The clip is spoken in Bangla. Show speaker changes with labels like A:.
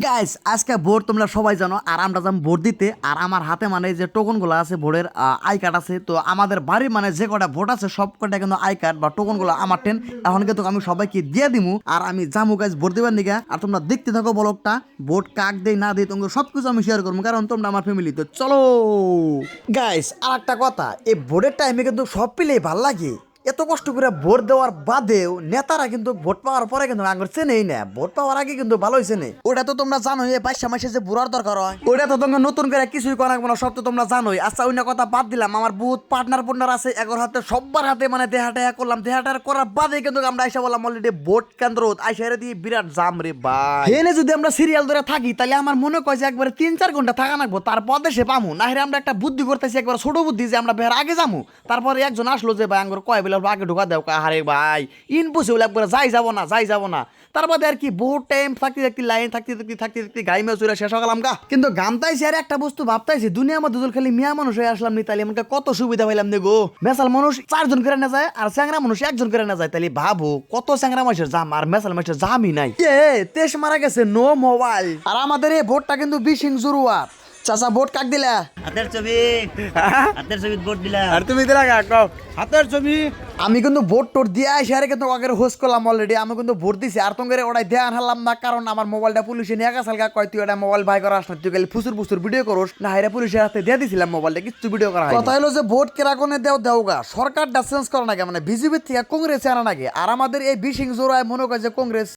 A: গাইস আজকে ভোট তোমরা সবাই জানো আর আমরা যাম ভোট দিতে আর আমার হাতে মানে যে টোকনগুলো আছে ভোটের আই কার্ড আছে তো আমাদের বাড়ির মানে যে কটা ভোট আছে সব কটা কিন্তু আই কার্ড বা টোকনগুলো আমার এখন কিন্তু আমি সবাইকে দিয়ে দিমু আর আমি যামু গাইস ভোট দিবার নিগা আর তোমরা দেখতে থাকো ব্লগটা ভোট কাক দেই না দেই তোমাকে সবকিছু আমি শেয়ার করবো কারণ তোমরা আমার ফ্যামিলি তো চলো গাইস আর একটা কথা এই ভোটের টাইমে কিন্তু সব পেলেই ভাল লাগে এত কষ্ট করে ভোট দেওয়ার বাদেও নেতারা কিন্তু ভোট পাওয়ার পরে কিন্তু আঙুর চেনেই না ভোট পাওয়ার আগে কিন্তু ভালোই চেনে ওটা তো তোমরা জানোই এই 5 মাসে যে বুড়ার দরকার হয় ওটা তো তোমরা নতুন করে কিছুই করা না সব তো তোমরা জানোই। আচ্ছা অন্য কথা বাদ দিলাম আমার বহুত পার্টনার আছে এগোর হাতে সবার হাতে মানে দেহাটা করলাম দেহাটা করার বাদে কিন্তু আমরা আইসা বললাম অলরেডি ভোট কেন্দ্র আইসা দিয়ে বিরাট জাম রে ভাই এনে যদি আমরা সিরিয়াল ধরে থাকি তাহলে আমার মনে কয় যে একবারে 3-4 ঘন্টা থাকা লাগবো তারপর দেশে পামু না হলে আমরা একটা বুদ্ধি করতেছি একবার ছোট বুদ্ধি যে আমরা বের আগে যামু তারপরে একজন আসলো যে ভাই আঙ্গুর কয় বেলা আগে ঢোকা দেও আরে ভাই ইম্পসিবল একবার যাই যাব না তারপরে আর কি বহুত টাইম থাকতে লাইন থাকতে গাই মেয়ে চলে শেষ হলাম গা কিন্তু গামতাইছি আর একটা বস্তু ভাবতাইছি দুনিয়ার মধ্যে যদি খালি মিয়া মানুষ হয়ে আসলাম নি তাহলে আমাকে কত সুবিধা পাইলাম দেখো মেসাল মানুষ 4 জন করে না যায় আর চ্যাংরা মানুষ 1 জন করে না যায় তাহলে ভাবো কত চ্যাংরা মানুষের জাম আর মেসাল মানুষের জামই নাই তেজ মারা গেছে নো মোবাইল আর আমাদের এই ভোটটা কিন্তু বিশিং জরুয়া চাচা ভোট কাক দিলা
B: হাতের ছবি ভোট দিলাম।
C: আর তুমি দিলা কাকো হাতের ছবি
A: আমি কিন্তু ভোট টোট দিয়ে আসি আর কিন্তু আগের হোস করলাম অলরেডি আমি কিন্তু ভোট দিছি আর তোমাকে ওটাই ধ্যান হারলাম না কারণ আমার মোবাইলটা পুলিশে নিয়ে গেছে কয় তুই এটা মোবাইল ভাই করাস না তুই খালি ফুসুর ভিডিও করস না হাইরা পুলিশের হাতে দিয়ে দিছিলাম মোবাইলটা কিছু ভিডিও করা কথা হলো যে ভোট কেরাকনে দেওগা সরকারটা চেঞ্জ করা নাকি মানে বিজেপির থেকে কংগ্রেসে আনা নাকি আর আমাদের এই বিশিং জোড়ায় মনে করে যে কংগ্রেস